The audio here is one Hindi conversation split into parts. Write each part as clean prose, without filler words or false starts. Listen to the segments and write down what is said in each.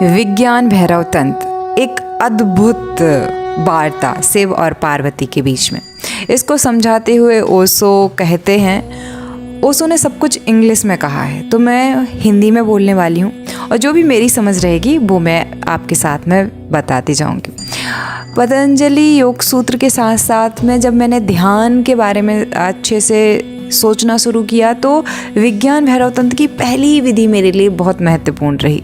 विज्ञान भैरव तंत्र एक अद्भुत वार्ता शिव और पार्वती के बीच में। इसको समझाते हुए ओशो कहते हैं, ओशो ने सब कुछ इंग्लिश में कहा है तो मैं हिंदी में बोलने वाली हूँ और जो भी मेरी समझ रहेगी वो मैं आपके साथ में बताती जाऊँगी। पतंजलि योग सूत्र के साथ साथ में जब मैंने ध्यान के बारे में अच्छे से सोचना शुरू किया तो विज्ञान भैरव तंत्र की पहली विधि मेरे लिए बहुत महत्वपूर्ण रही।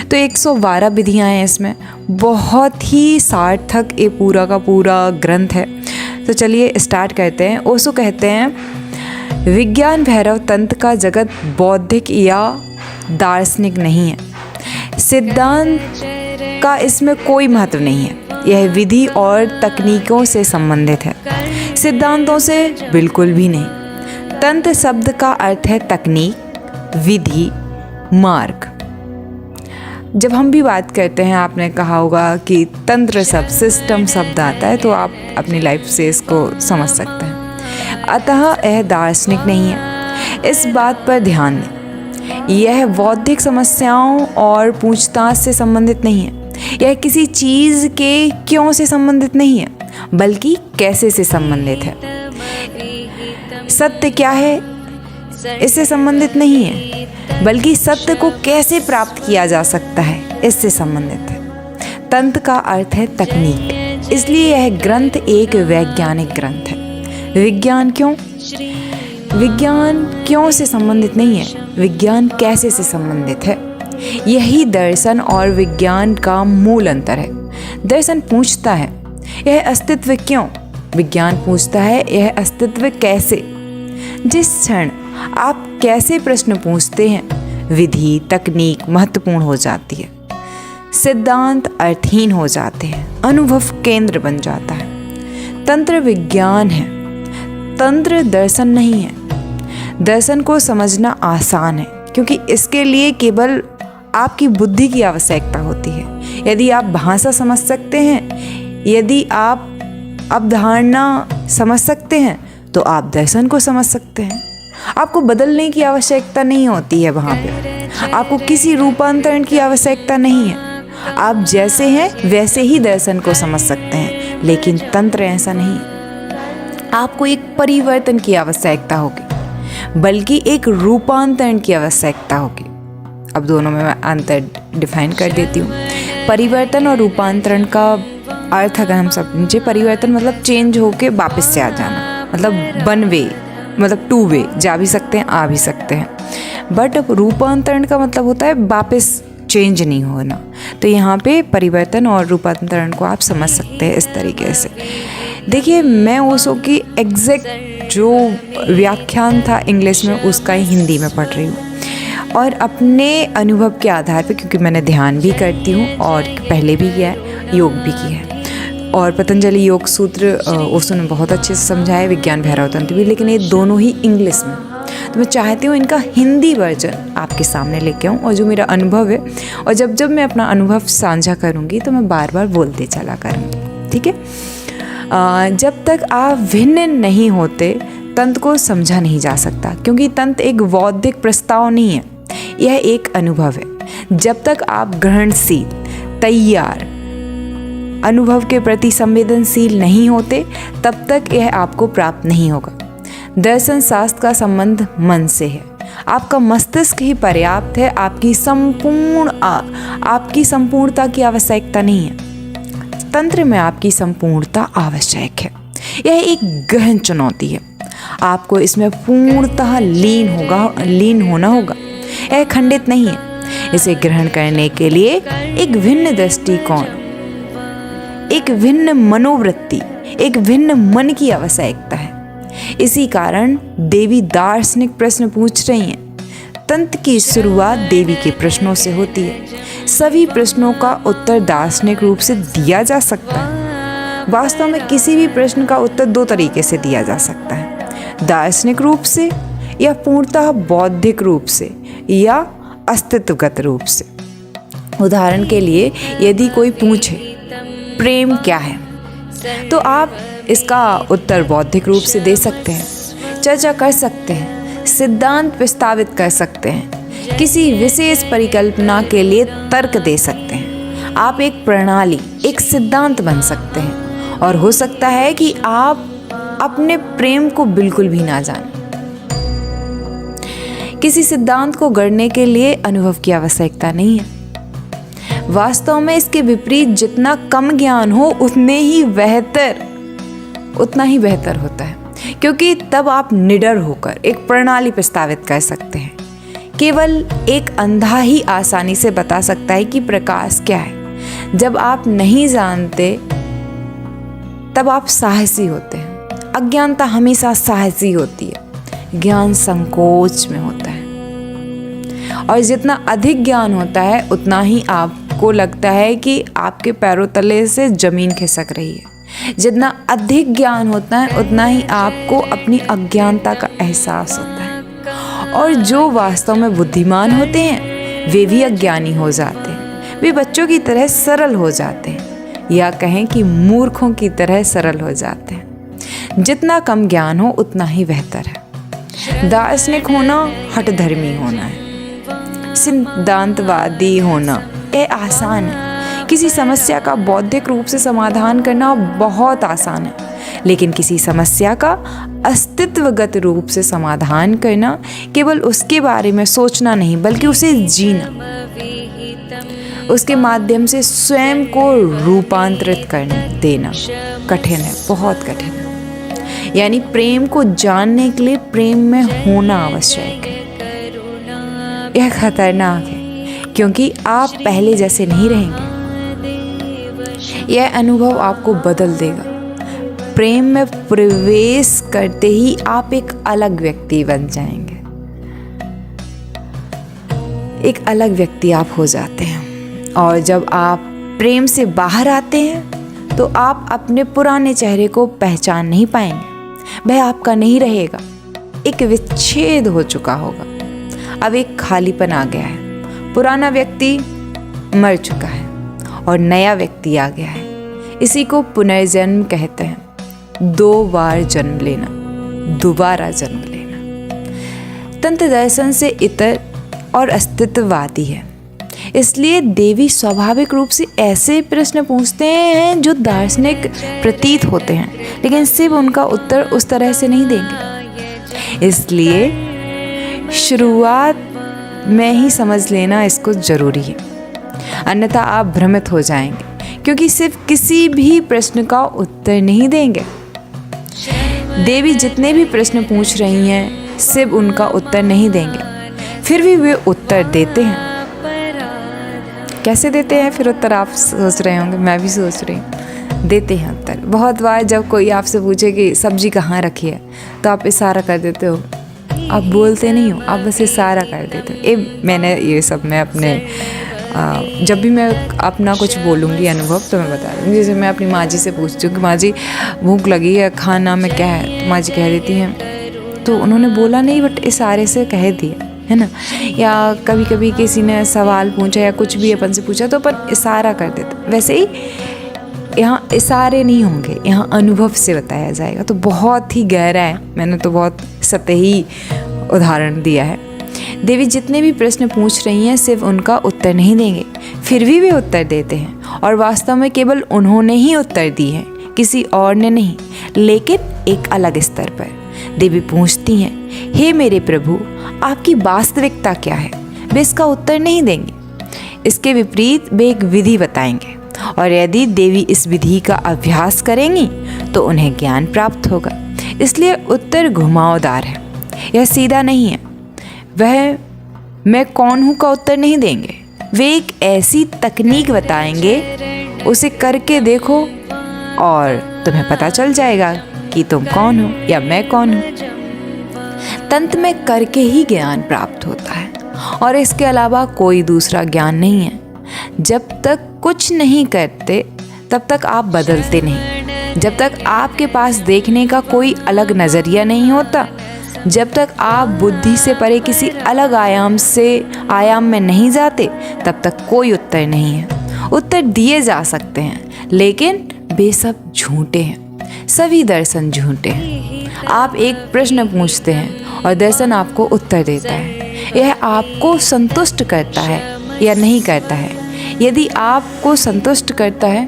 तो 112 विधियाँ हैं इसमें, बहुत ही सार्थक ये पूरा का पूरा ग्रंथ है। तो चलिए स्टार्ट करते हैं। ओशो कहते हैं, विज्ञान भैरव तंत्र का जगत बौद्धिक या दार्शनिक नहीं है, सिद्धांत का इसमें कोई महत्व नहीं है। यह विधि और तकनीकों से संबंधित है, सिद्धांतों से बिल्कुल भी नहीं। तंत्र शब्द का अर्थ है तकनीक, विधि, मार्ग। जब हम भी बात करते हैं, आपने कहा होगा कि तंत्र शब्द, सिस्टम शब्द आता है तो आप अपनी लाइफ से इसको समझ सकते हैं। अतः यह दार्शनिक नहीं है, इस बात पर ध्यान दें। यह बौद्धिक समस्याओं और पूछताछ से संबंधित नहीं है। यह किसी चीज़ के क्यों से संबंधित नहीं है, बल्कि कैसे से संबंधित है। सत्य क्या है इससे संबंधित नहीं है, बल्कि सत्य को कैसे प्राप्त किया जा सकता है इससे संबंधित है। तंत्र का अर्थ है तकनीक, इसलिए यह ग्रंथ एक वैज्ञानिक ग्रंथ है। विज्ञान क्यों से संबंधित नहीं है, विज्ञान कैसे से संबंधित है। यही दर्शन और विज्ञान का मूल अंतर है। दर्शन पूछता है यह अस्तित्व क्यों, विज्ञान पूछता है यह अस्तित्व कैसे। जिस क्षण आप कैसे प्रश्न पूछते हैं, विधि तकनीक महत्वपूर्ण हो जाती है, सिद्धांत अर्थहीन हो जाते हैं, अनुभव केंद्र बन जाता है। तंत्र विज्ञान है, तंत्र दर्शन नहीं है। दर्शन को समझना आसान है क्योंकि इसके लिए केवल आपकी बुद्धि की आवश्यकता होती है। यदि आप भाषा समझ सकते हैं, यदि आप अवधारणा समझ सकते हैं तो आप दर्शन को समझ सकते हैं। आपको बदलने की आवश्यकता नहीं होती है, वहाँ पे आपको किसी रूपांतरण की आवश्यकता नहीं है। आप जैसे हैं वैसे ही दर्शन को समझ सकते हैं, लेकिन तंत्र ऐसा नहीं है। आपको एक परिवर्तन की आवश्यकता होगी, बल्कि एक रूपांतरण की आवश्यकता होगी। अब दोनों में मैं अंतर डिफाइन कर देती हूँ। परिवर्तन और रूपांतरण का अर्थ अगर हम समझे, परिवर्तन मतलब चेंज होके वापस से आ जाना, मतलब वन वे, मतलब टू वे, जा भी सकते हैं आ भी सकते हैं। बट रूपांतरण का मतलब होता है वापस चेंज नहीं होना। तो यहाँ पे परिवर्तन और रूपांतरण को आप समझ सकते हैं इस तरीके से। देखिए, मैं ओशो की एग्जैक्ट जो व्याख्यान था इंग्लिश में उसका ही हिंदी में पढ़ रही हूँ और अपने अनुभव के आधार पे, क्योंकि मैंने ध्यान भी करती हूँ और पहले भी किया है, योग भी किया है। और पतंजलि योग सूत्र ओशो ने बहुत अच्छे से समझाया है, विज्ञान भैरव तंत्र भी, लेकिन ये दोनों ही इंग्लिश में। तो मैं चाहती हूँ इनका हिंदी वर्जन आपके सामने लेके आऊँ और जो मेरा अनुभव है, और जब जब मैं अपना अनुभव साझा करूँगी तो मैं बार बार बोलते चला करूँगी, ठीक है। जब तक आप भिन्न नहीं होते तंत्र को समझा नहीं जा सकता, क्योंकि तंत्र एक बौद्धिक प्रस्ताव नहीं है, यह एक अनुभव है। जब तक आप ग्रहणशील, तैयार, अनुभव के प्रति संवेदनशील नहीं होते तब तक यह आपको प्राप्त नहीं होगा। दर्शन शास्त्र का संबंध मन से है। आपका मस्तिष्क ही पर्याप्त है, आपकी संपूर्णता की आवश्यकता नहीं है। तंत्र में आपकी संपूर्णता आवश्यक है। यह एक गहन चुनौती है, आपको इसमें पूर्णतः लीन होना होगा। यह खंडित नहीं है। इसे ग्रहण करने के लिए एक भिन्न दृष्टिकोण, एक भिन्न मनोवृत्ति, एक भिन्न मन की आवश्यकता है। इसी कारण देवी दार्शनिक प्रश्न पूछ रही हैं। तंत्र की शुरुआत देवी के प्रश्नों से होती है। सभी प्रश्नों का उत्तर दार्शनिक रूप से दिया जा सकता है। वास्तव में किसी भी प्रश्न का उत्तर दो तरीके से दिया जा सकता है, दार्शनिक रूप से या पूर्णतः बौद्धिक रूप से या अस्तित्वगत रूप से। उदाहरण के लिए, यदि कोई पूछे प्रेम क्या है, तो आप इसका उत्तर बौद्धिक रूप से दे सकते हैं, चर्चा कर सकते हैं, सिद्धांत प्रस्तावित कर सकते हैं, किसी विशेष परिकल्पना के लिए तर्क दे सकते हैं। आप एक प्रणाली, एक सिद्धांत बन सकते हैं, और हो सकता है कि आप अपने प्रेम को बिल्कुल भी ना जानें। किसी सिद्धांत को गढ़ने के लिए अनुभव की आवश्यकता नहीं है। वास्तव में इसके विपरीत जितना कम ज्ञान हो उतना ही बेहतर होता है, क्योंकि तब आप निडर होकर एक प्रणाली प्रस्तावित कर सकते हैं। केवल एक अंधा ही आसानी से बता सकता है कि प्रकाश क्या है। जब आप नहीं जानते तब आप साहसी होते हैं। अज्ञानता हमेशा साहसी होती है, ज्ञान संकोच में होता है। और जितना अधिक ज्ञान होता है उतना ही आपको लगता है कि आपके पैरों तले से जमीन खिसक रही है। जितना अधिक ज्ञान होता है उतना ही आपको अपनी अज्ञानता का एहसास होता है। और जो वास्तव में बुद्धिमान होते हैं वे भी अज्ञानी हो जाते हैं। वे बच्चों की तरह सरल हो जाते हैं, या कहें कि मूर्खों की तरह सरल हो जाते हैं। जितना कम ज्ञान हो उतना ही बेहतर है। दार्शनिक होना हठधर्मी होना है। सिद्धांतवादी होना ये आसान है। किसी समस्या का बौद्धिक रूप से समाधान करना बहुत आसान है, लेकिन किसी समस्या का अस्तित्वगत रूप से समाधान करना, केवल उसके बारे में सोचना नहीं बल्कि उसे जीना, उसके माध्यम से स्वयं को रूपांतरित करने देना कठिन है, बहुत कठिन है। यानी प्रेम को जानने के लिए प्रेम में होना आवश्यक है। यह खतरनाक है, क्योंकि आप पहले जैसे नहीं रहेंगे। यह अनुभव आपको बदल देगा। प्रेम में प्रवेश करते ही आप एक अलग व्यक्ति बन जाएंगे। एक अलग व्यक्ति आप हो जाते हैं। और जब आप प्रेम से बाहर आते हैं तो आप अपने पुराने चेहरे को पहचान नहीं पाएंगे। वह आपका नहीं रहेगा। एक विच्छेद हो चुका होगा। अब एक खालीपन आ गया है। पुराना व्यक्ति मर चुका है और नया व्यक्ति आ गया है। इसी को पुनर्जन्म कहते हैं। 2 बार जन्म लेना, दोबारा जन्म लेना। तंत्र दर्शन से इतर और अस्तित्ववादी है। इसलिए देवी स्वाभाविक रूप से ऐसे प्रश्न पूछते हैं जो दार्शनिक प्रतीत होते हैं, लेकिन सिर्फ उनका उत्तर उस तरह से नहीं देंगे। इसलिए शुरुआत में ही समझ लेना इसको जरूरी है, अन्यथा आप भ्रमित हो जाएंगे, क्योंकि सिर्फ किसी भी प्रश्न का उत्तर नहीं देंगे। देवी जितने भी प्रश्न पूछ रही हैं सिर्फ उनका उत्तर नहीं देंगे, फिर भी वे उत्तर देते हैं। कैसे देते हैं फिर उत्तर, आप सोच रहे होंगे, मैं भी सोच रही हूँ। देते हैं उत्तर। बहुत बार जब कोई आपसे पूछे कि सब्जी कहाँ रखी है तो आप इशारा कर देते हो। आप बोलते नहीं हो, आप बस इशारा कर देते हो। ये सब मैं अपने जब भी मैं अपना कुछ बोलूँगी अनुभव तो मैं बता दूँगी। जैसे मैं अपनी माँ जी से पूछती हूँ कि माँ जी भूख लगी है, खाना में क्या है, तो माँ जी कह देती हैं, तो उन्होंने बोला नहीं बट इशारे से कह दिया, है ना। या कभी कभी किसी ने सवाल पूछा या कुछ भी अपन से पूछा तो अपन इशारा कर देते। वैसे ही यहाँ इशारे नहीं होंगे, यहाँ अनुभव से बताया जाएगा। तो बहुत ही गहरा है, मैंने तो बहुत सतही उदाहरण दिया है। देवी जितने भी प्रश्न पूछ रही हैं सिर्फ उनका उत्तर नहीं देंगे, फिर भी वे उत्तर देते हैं। और वास्तव में केवल उन्होंने ही उत्तर दी है, किसी और ने नहीं, लेकिन एक अलग स्तर पर। देवी पूछती हैं, हे मेरे प्रभु, आपकी वास्तविकता क्या है? वे इसका उत्तर नहीं देंगे। इसके विपरीत वे एक विधि बताएंगे, और यदि देवी इस विधि का अभ्यास करेंगी तो उन्हें ज्ञान प्राप्त होगा। इसलिए उत्तर घुमावदार है, यह सीधा नहीं है। वह मैं कौन हूँ का उत्तर नहीं देंगे। वे एक ऐसी तकनीक बताएंगे, उसे करके देखो और तुम्हें पता चल जाएगा कि तुम कौन हो या मैं कौन हूँ। तंत्र में करके ही ज्ञान प्राप्त होता है, और इसके अलावा कोई दूसरा ज्ञान नहीं है। जब तक कुछ नहीं करते तब तक आप बदलते नहीं। जब तक आपके पास देखने का कोई अलग नज़रिया नहीं होता, जब तक आप बुद्धि से परे किसी अलग आयाम में नहीं जाते, तब तक कोई उत्तर नहीं है। उत्तर दिए जा सकते हैं, लेकिन वे सब झूठे हैं। सभी दर्शन झूठे हैं। आप एक प्रश्न पूछते हैं और दर्शन आपको उत्तर देता है। यह आपको संतुष्ट करता है या नहीं करता है, यदि आपको संतुष्ट करता है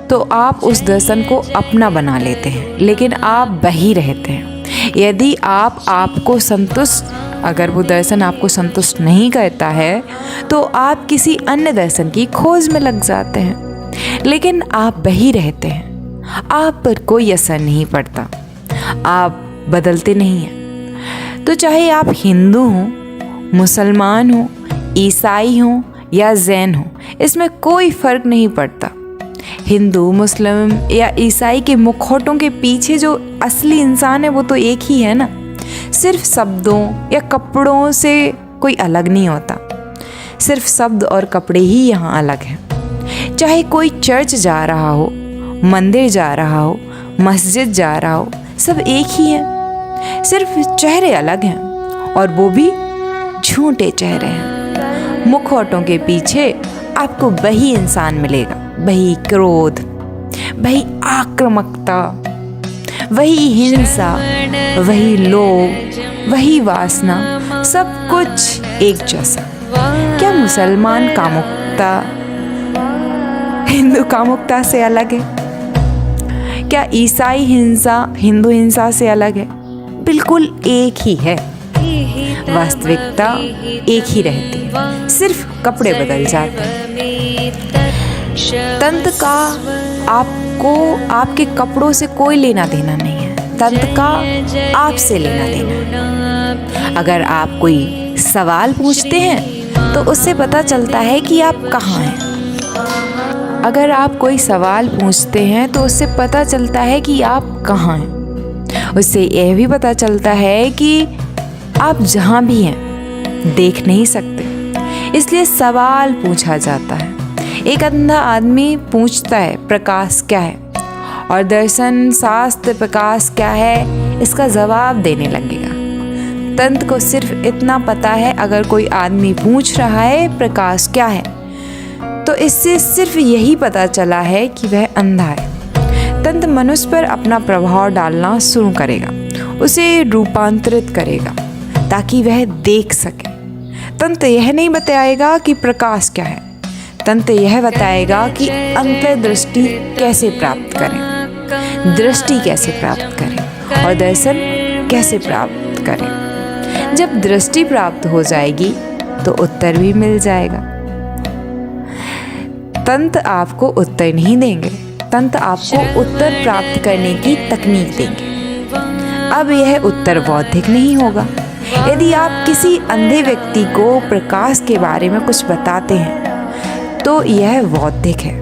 तो आप उस दर्शन को अपना बना लेते हैं, लेकिन आप वही रहते हैं। यदि आपको संतुष्ट, अगर वो दर्शन आपको संतुष्ट नहीं करता है तो आप किसी अन्य दर्शन की खोज में लग जाते हैं, लेकिन आप वही रहते हैं। आप पर कोई असर नहीं पड़ता, आप बदलते नहीं हैं। तो चाहे आप हिंदू हों, मुसलमान हों, ईसाई हों या जैन हों, इसमें कोई फ़र्क नहीं पड़ता। हिंदू, मुस्लिम या ईसाई के मुखौटों के पीछे जो असली इंसान है वो तो एक ही है ना। सिर्फ शब्दों या कपड़ों से कोई अलग नहीं होता, सिर्फ शब्द और कपड़े ही यहाँ अलग हैं। चाहे कोई चर्च जा रहा हो, मंदिर जा रहा हो, मस्जिद जा रहा हो, सब एक ही है, सिर्फ चेहरे अलग हैं, और वो भी झूठे चेहरे हैं। मुखौटों के पीछे आपको वही इंसान मिलेगा, वही क्रोध, वही आक्रामकता, वही हिंसा, वही लोभ, वही वासना, सब कुछ एक जैसा। क्या मुसलमान कामुकता हिंदू कामुकता से अलग है? क्या ईसाई हिंसा हिंदू हिंसा से अलग है? बिल्कुल एक ही है। वास्तविकता एक ही रहती है, सिर्फ कपड़े बदल जाते हैं। तंत्र का आपको आपके कपड़ों से कोई लेना देना नहीं है, तंत्र का आपसे लेना देना है। अगर आप कोई सवाल पूछते हैं तो उससे पता चलता है कि आप कहाँ हैं। अगर आप कोई सवाल पूछते हैं तो उससे पता चलता है कि आप कहाँ हैं। उससे यह भी पता चलता है कि आप जहाँ भी हैं देख नहीं सकते, इसलिए सवाल पूछा जाता है। एक अंधा आदमी पूछता है प्रकाश क्या है, और दर्शन शास्त्र प्रकाश क्या है इसका जवाब देने लगेगा। तंत्र को सिर्फ इतना पता है, अगर कोई आदमी पूछ रहा है प्रकाश क्या है, तो इससे सिर्फ यही पता चला है कि वह अंधा है। तंत्र मनुष्य पर अपना प्रभाव डालना शुरू करेगा, उसे रूपांतरित करेगा ताकि वह देख सके। तंत्र यह नहीं बताएगा कि प्रकाश क्या है, तंत्र यह बताएगा कि अंतर्दृष्टि कैसे प्राप्त करें, दृष्टि कैसे प्राप्त करें और दर्शन कैसे प्राप्त करें। जब दृष्टि प्राप्त हो जाएगी तो उत्तर भी मिल जाएगा। तंत्र आपको उत्तर नहीं देंगे, तंत्र आपको उत्तर प्राप्त करने की तकनीक देंगे। अब यह उत्तर बौद्धिक नहीं होगा। यदि आप किसी अंधे व्यक्ति को प्रकाश के बारे में कुछ बताते हैं तो यह बौद्धिक है।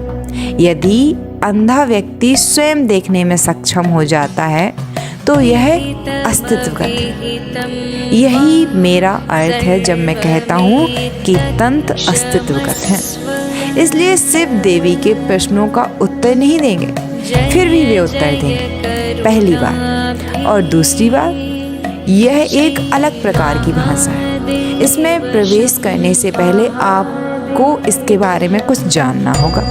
यदि अंधा व्यक्ति स्वयं देखने में सक्षम हो जाता है तो यह अस्तित्वगत है। यही मेरा अर्थ है जब मैं कहता हूँ कि तंत्र अस्तित्वगत है। इसलिए शिव देवी के प्रश्नों का उत्तर नहीं देंगे, फिर भी वे उत्तर देंगे। पहली बात। और दूसरी बात, यह एक अलग प्रकार की भाषा है। इसमें प्रवेश करने से पहले आपको इसके बारे में कुछ जानना होगा।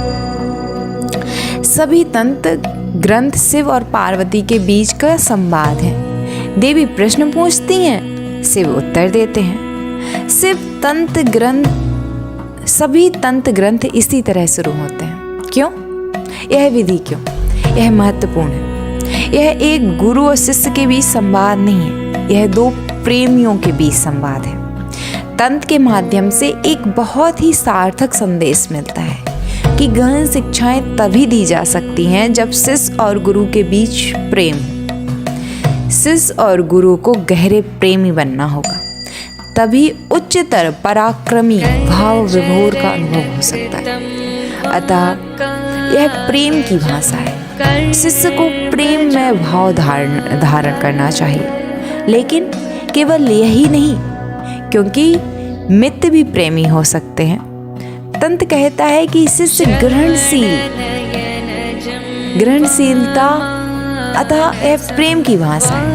सभी तंत्र ग्रंथ शिव और पार्वती के बीच का संवाद है। देवी प्रश्न पूछती हैं, शिव उत्तर देते हैं। सभी तंत्र ग्रंथ इसी तरह शुरू होते हैं। क्यों? यह विधि क्यों? यह महत्वपूर्ण है। यह एक गुरु और शिष्य के बीच संवाद नहीं है, यह दो प्रेमियों के बीच संवाद है। तंत्र के माध्यम से एक बहुत ही सार्थक संदेश मिलता है कि गहन शिक्षाएं तभी दी जा सकती हैं जब शिष्य और गुरु के बीच प्रेम हो। शिष्य और गुरु को गहरे प्रेमी बनना होगा, तभी उच्चतर पराक्रमी भाव विभोर का अनुभव हो सकता है। अतः यह प्रेम की भाषा है। शिष्य को प्रेम में भाव धारण करना चाहिए, लेकिन केवल यही नहीं, क्योंकि मित्र भी प्रेमी हो सकते हैं। तंत्र कहता है कि शिष्य ग्रहणशीलता, अतः यह प्रेम की भाषा है।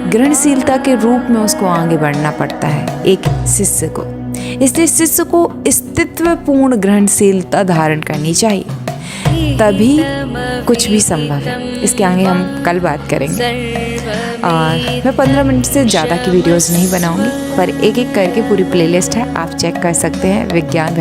ग्रहणशीलता के रूप में उसको आगे बढ़ना पड़ता है एक शिष्य को। इसलिए शिष्य को अस्तित्वपूर्ण ग्रहणशीलता धारण करनी चाहिए, तभी कुछ भी संभव है। इसके आगे हम कल बात करेंगे। और मैं 15 मिनट से ज़्यादा की वीडियोस नहीं बनाऊंगी, पर एक एक करके पूरी प्लेलिस्ट है, आप चेक कर सकते हैं। विज्ञान